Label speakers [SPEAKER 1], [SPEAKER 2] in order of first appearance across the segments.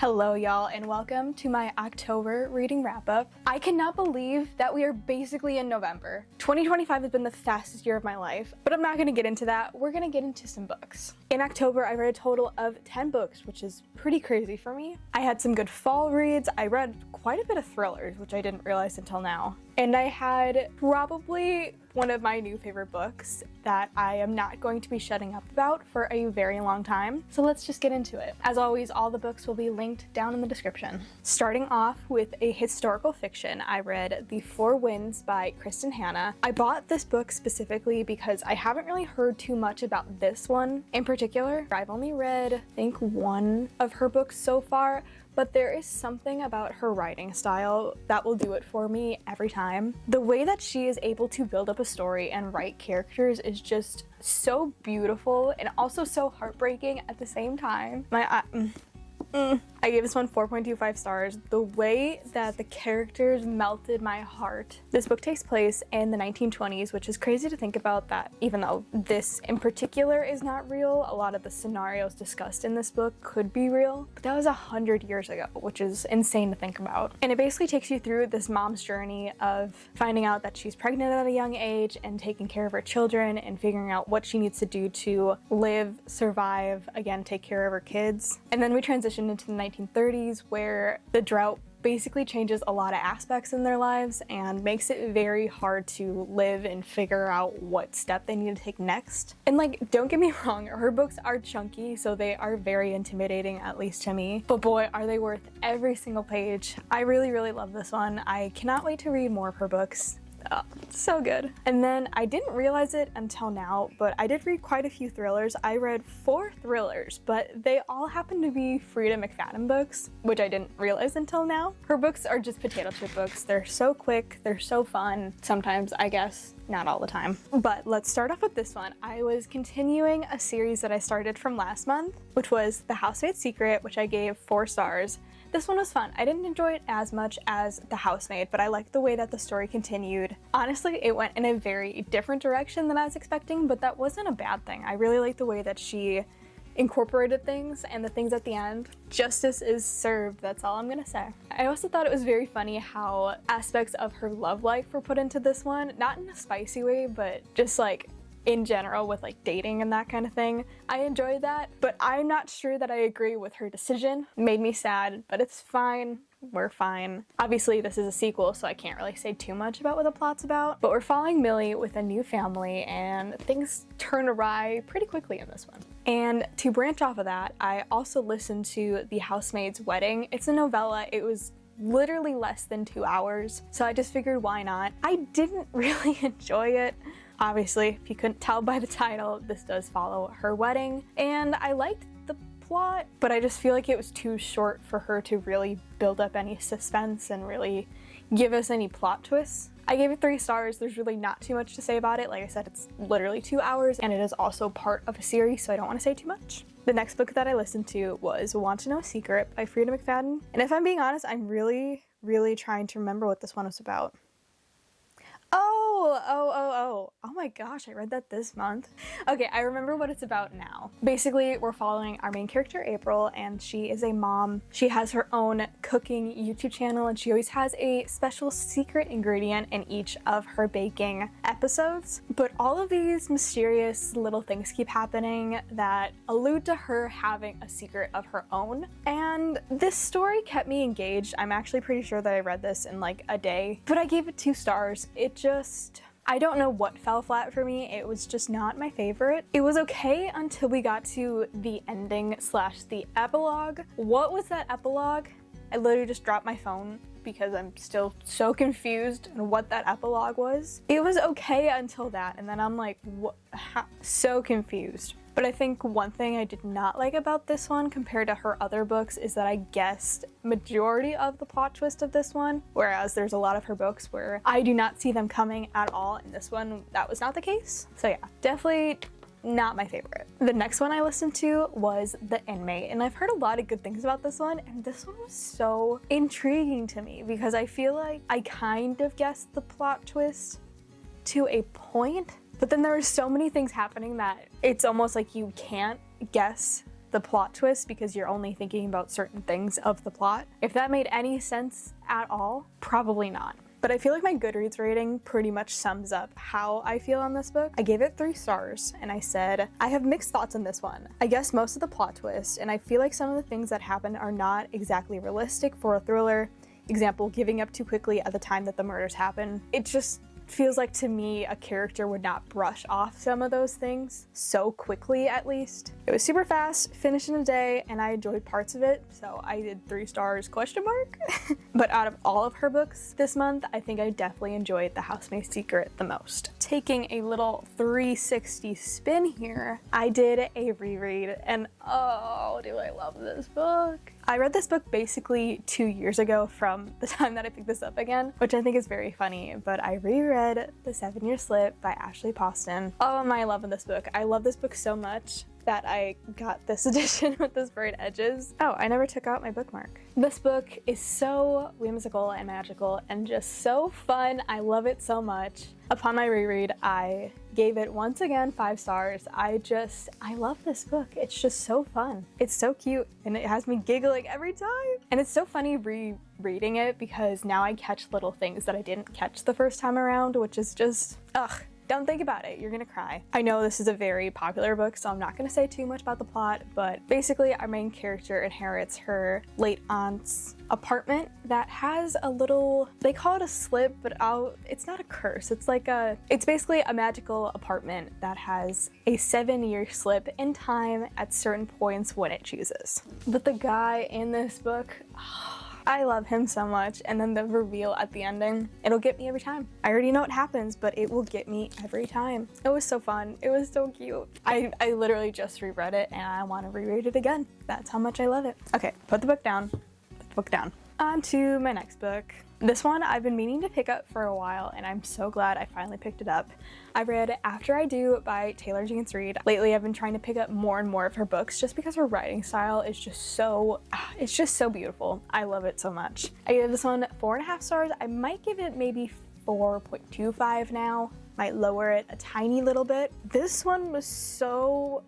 [SPEAKER 1] Hello y'all, and welcome to my October reading wrap-up. I cannot believe that we are basically in November. 2025 has been the fastest year of my life, but I'm not gonna get into that. We're gonna get into some books. In October, I read a total of 10 books, which is pretty crazy for me. I had some good fall reads. I read quite a bit of thrillers, which I didn't realize until now. And I had probably one of my new favorite books that I am not going to be shutting up about for a very long time. So let's just get into it. As always, all the books will be linked down in the description. Starting off with a historical fiction, I read The Four Winds by Kristin Hannah. I bought this book specifically because I haven't really heard too much about this one in particular. I've only read, I think, one of her books so far, but there is something about her writing style that will do it for me every time. The way that she is able to build up a story and write characters is just so beautiful and also so heartbreaking at the same time. I gave this one 4.25 stars. The way that the characters melted my heart. This book takes place in the 1920s, which is crazy to think about that even though this in particular is not real, a lot of the scenarios discussed in this book could be real. But that was 100 years ago, which is insane to think about. And it basically takes you through this mom's journey of finding out that she's pregnant at a young age and taking care of her children and figuring out what she needs to do to live, survive, again, take care of her kids. And then we transition into the 1930s where the drought basically changes a lot of aspects in their lives and makes it very hard to live and figure out what step they need to take next. And like, don't get me wrong, her books are chunky, so they are very intimidating, at least to me. But boy, are they worth every single page. I really, really love this one. I cannot wait to read more of her books. Oh, so good. And then I didn't realize it until now, but I did read quite a few thrillers. I read 4 thrillers, but they all happen to be Freida McFadden books, which I didn't realize until now. Her books are just potato chip books. They're so quick, they're so fun. Sometimes, I guess, not all the time. But let's start off with this one. I was continuing a series that I started from last month, which was The Housemaid's Secret, which I gave 4 stars. This one was fun. I didn't enjoy it as much as The Housemaid, but I liked the way that the story continued. Honestly, it went in a very different direction than I was expecting, but that wasn't a bad thing. I really liked the way that she incorporated things and the things at the end. Justice is served, that's all I'm gonna say. I also thought it was very funny how aspects of her love life were put into this one, not in a spicy way, but just like in general with like dating and that kind of thing. I enjoyed that, but I'm not sure that I agree with her decision. It made me sad, but it's fine. We're fine. Obviously, this is a sequel, so I can't really say too much about what the plot's about, but we're following Millie with a new family and things turn awry pretty quickly in this one. And to branch off of that, I also listened to The Housemaid's Wedding. It's a novella. It was literally less than 2 hours, so I just figured why not. I didn't really enjoy it. Obviously, if you couldn't tell by the title, this does follow her wedding, and I liked the plot, but I just feel like it was too short for her to really build up any suspense and really give us any plot twists. I gave it 3 stars. There's really not too much to say about it. Like I said, it's literally 2 hours, and it is also part of a series, so I don't want to say too much. The next book that I listened to was Want to Know a Secret by Freida McFadden, and if I'm being honest, I'm really trying to remember what this one was about. Oh my gosh, I read that this month. Okay, I remember what it's about now. Basically, we're following our main character, April, and she is a mom. She has her own cooking YouTube channel, and she always has a special secret ingredient in each of her baking episodes. But all of these mysterious little things keep happening that allude to her having a secret of her own. And this story kept me engaged. I'm actually pretty sure that I read this in like a day, but I gave it 2 stars. I don't know what fell flat for me. It was just not my favorite. It was okay until we got to the ending / the epilogue. What was that epilogue? I literally just dropped my phone because I'm still so confused on what that epilogue was. It was okay until that, and then I'm like, what? So confused. But I think one thing I did not like about this one compared to her other books is that I guessed majority of the plot twist of this one, whereas there's a lot of her books where I do not see them coming at all. In this one, that was not the case. So yeah, definitely not my favorite. The next one I listened to was The Inmate, and I've heard a lot of good things about this one, and this one was so intriguing to me because I feel like I kind of guessed the plot twist to a point, but then there are so many things happening that it's almost like you can't guess the plot twist because you're only thinking about certain things of the plot. If that made any sense at all, probably not. But I feel like my Goodreads rating pretty much sums up how I feel on this book. I gave it 3 stars, and I said, I have mixed thoughts on this one. I guess most of the plot twist, and I feel like some of the things that happen are not exactly realistic for a thriller. Example, giving up too quickly at the time that the murders happen. It just feels like to me a character would not brush off some of those things so quickly, at least. It was super fast, finished in a day, and I enjoyed parts of it, so I did 3 stars question mark. But out of all of her books this month, I think I definitely enjoyed The Housemaid's Secret the most. Taking a little 360 spin here, I did a reread, and oh, do I love this book. I read this book basically 2 years ago from the time that I picked this up again, which I think is very funny, but I reread The 7-Year Slip by Ashley Poston. Oh my, I love this book. I love this book so much that I got this edition with the sprayed edges. Oh, I never took out my bookmark. This book is so whimsical and magical and just so fun. I love it so much. Upon my reread, I gave it once again 5 stars. I love this book. It's just so fun. It's so cute and it has me giggling every time. And it's so funny rereading it because now I catch little things that I didn't catch the first time around, which is just, ugh. Don't think about it, you're gonna cry. I know this is a very popular book, so I'm not gonna say too much about the plot, but basically our main character inherits her late aunt's apartment that has a little, they call it a slip, but it's not a curse. It's basically a magical apartment that has a 7-year slip in time at certain points when it chooses. But the guy in this book, I love him so much, and then the reveal at the ending, it'll get me every time. I already know what happens, but it will get me every time. It was so fun. It was so cute. I literally just reread it and I want to reread it again. That's how much I love it. Okay, put the book down. Put the book down. On to my next book. This one I've been meaning to pick up for a while, and I'm so glad I finally picked it up. I read After I Do by Taylor Jenkins Reid. Lately I've been trying to pick up more and more of her books just because her writing style is just so, it's just so beautiful. I love it so much. I gave this one 4.5 stars. I might give it maybe 4.25 now. Might lower it a tiny little bit. This one was so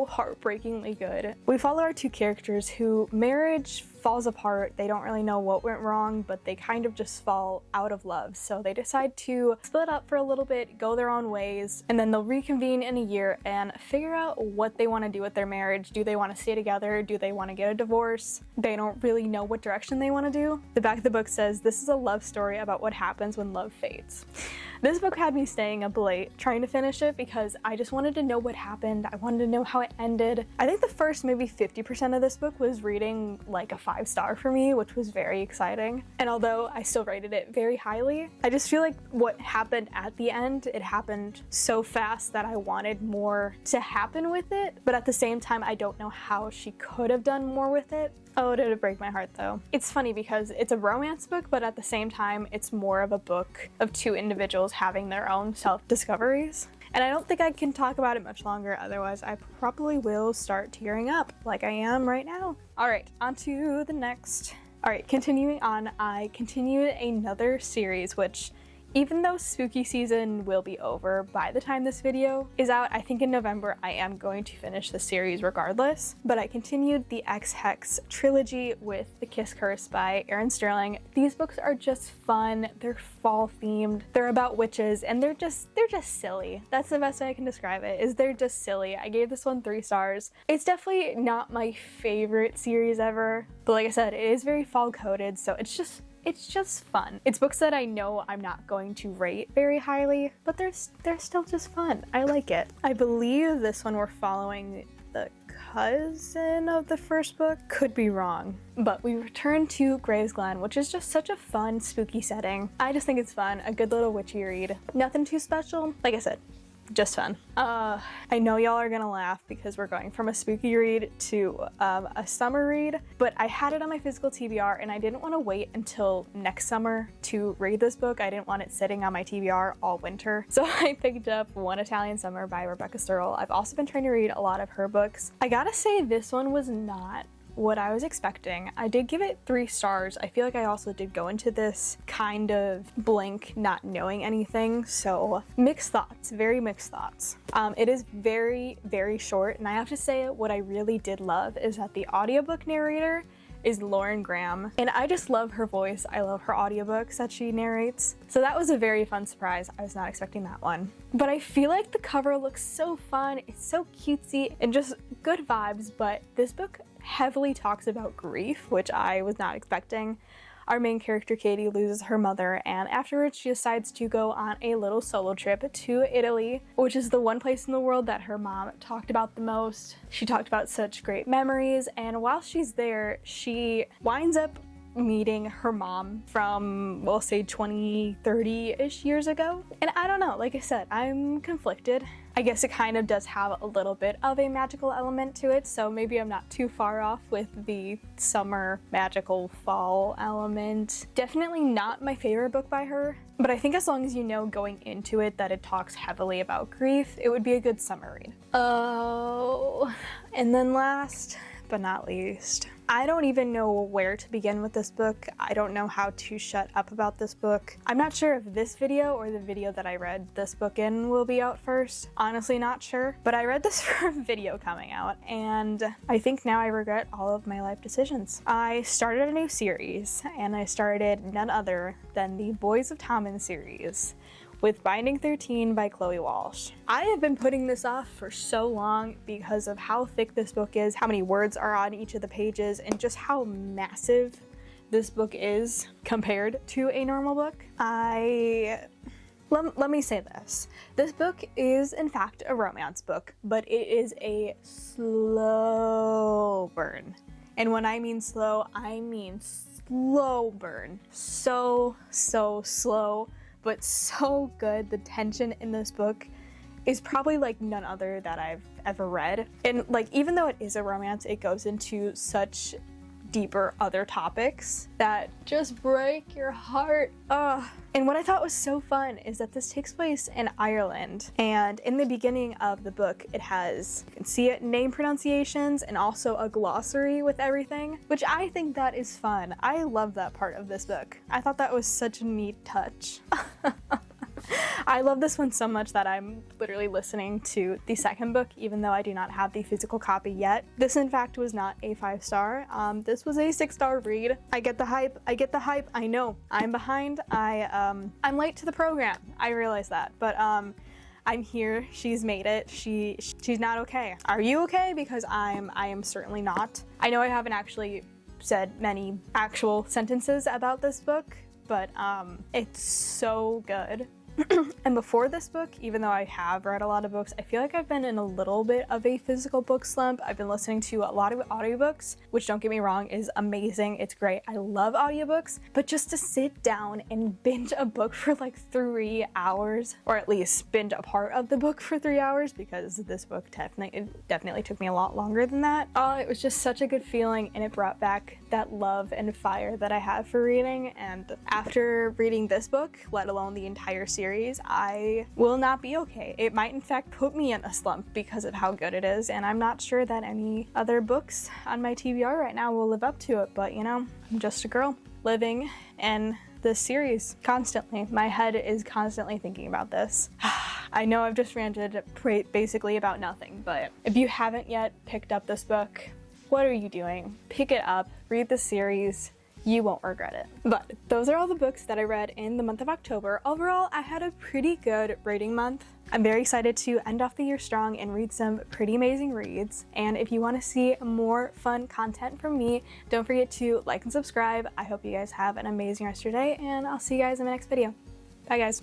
[SPEAKER 1] heartbreakingly good. We follow our 2 characters who marriage falls apart. They don't really know what went wrong, but they kind of just fall out of love. So they decide to split up for a little bit, go their own ways, and then they'll reconvene in a year and figure out what they want to do with their marriage. Do they want to stay together? Do they want to get a divorce? They don't really know what direction they want to do. The back of the book says, this is a love story about what happens when love fades. This book had me staying up late trying to finish it because I just wanted to know what happened. I wanted to know how it ended. I think the first maybe 50% of this book was reading like a 5-star for me, which was very exciting. And although I still rated it very highly, I just feel like what happened at the end, it happened so fast that I wanted more to happen with it. But at the same time, I don't know how she could have done more with it. Oh, did it break my heart though. It's funny because it's a romance book, but at the same time, it's more of a book of 2 individuals having their own self-discoveries. And I don't think I can talk about it much longer, otherwise I probably will start tearing up like I am right now. All right, on to the next. All right, continuing on, I continued another series, which even though spooky season will be over by the time this video is out, I think in November I am going to finish the series regardless. But I continued the Ex-Hex trilogy with The Kiss Curse by Erin Sterling. These books are just fun, they're fall themed, they're about witches, and they're just silly. That's the best way I can describe it, is they're just silly. I gave this one 3 stars. It's definitely not my favorite series ever, but like I said, it is very fall coded, so it's just fun. It's books that I know I'm not going to rate very highly, but they're still just fun. I like it. I believe this one we're following the cousin of the first book. Could be wrong. But we return to Gravesglen, which is just such a fun, spooky setting. I just think it's fun. A good little witchy read. Nothing too special. Like I said, just fun. I know y'all are gonna laugh because we're going from a spooky read to a summer read, but I had it on my physical TBR and I didn't want to wait until next summer to read this book. I didn't want it sitting on my TBR all winter. So I picked up One Italian Summer by Rebecca Sturl. I've also been trying to read a lot of her books. I gotta say this one was not what I was expecting. I did give it 3 stars. I feel like I also did go into this kind of blank, not knowing anything, so mixed thoughts, very mixed thoughts. It is very, very short, and I have to say what I really did love is that the audiobook narrator is Lauren Graham, and I just love her voice. I love her audiobooks that she narrates. So that was a very fun surprise. I was not expecting that one. But I feel like the cover looks so fun. It's so cutesy and just good vibes, but this book heavily talks about grief, which I was not expecting. Our main character, Katie, loses her mother, and afterwards she decides to go on a little solo trip to Italy, which is the one place in the world that her mom talked about the most. She talked about such great memories, and while she's there, she winds up meeting her mom from, we'll say 20, 30-ish years ago. And I don't know, like I said, I'm conflicted. I guess it kind of does have a little bit of a magical element to it, so maybe I'm not too far off with the summer magical fall element. Definitely not my favorite book by her, but I think as long as you know going into it that it talks heavily about grief, it would be a good summer read. Oh, and then last but not least, I don't even know where to begin with this book. I don't know how to shut up about this book. I'm not sure if this video or the video that I read this book in will be out first. Honestly, not sure. But I read this for a video coming out, and I think now I regret all of my life decisions. I started a new series, and I started none other than the Boys of Tommen series with Binding 13 by Chloe Walsh. I have been putting this off for so long because of how thick this book is, how many words are on each of the pages, and just how massive this book is compared to a normal book. Let me say this. This book is in fact a romance book, but it is a slow burn. And when I mean slow, I mean slow burn. So slow, but so good. The tension in this book is probably like none other that I've ever read. And like, even though it is a romance, it goes into such deeper other topics that just break your heart. Ugh. And what I thought was so fun is that this takes place in Ireland, and in the beginning of the book it has, you can see it, name pronunciations and also a glossary with everything, which I think that is fun. I love that part of this book. I thought that was such a neat touch. I love this one so much that I'm literally listening to the second book, even though I do not have the physical copy yet. This, in fact, was not a 5-star. This was a 6-star read. I get the hype. I know I'm behind. I'm late to the program. I realize that, but I'm here. She's made it. She's not okay. Are you okay? Because I am certainly not. I know I haven't actually said many actual sentences about this book, but it's so good. And before this book, even though I have read a lot of books, I feel like I've been in a little bit of a physical book slump. I've been listening to a lot of audiobooks, which, don't get me wrong, is amazing. It's great. I love audiobooks, but just to sit down and binge a book for like 3 hours, or at least binge a part of the book for 3 hours, because this book definitely took me a lot longer than that. It was just such a good feeling, and it brought back that love and fire that I have for reading. And after reading this book, let alone the entire series, I will not be okay. It might in fact put me in a slump because of how good it is, and I'm not sure that any other books on my TBR right now will live up to it, but you know, I'm just a girl living in this series constantly. My head is constantly thinking about this. I know I've just ranted basically about nothing, but if you haven't yet picked up this book, what are you doing? Pick it up, read the series. You won't regret it. But those are all the books that I read in the month of October. Overall, I had a pretty good reading month. I'm very excited to end off the year strong and read some pretty amazing reads. And if you want to see more fun content from me, don't forget to like and subscribe. I hope you guys have an amazing rest of your day, and I'll see you guys in my next video. Bye guys.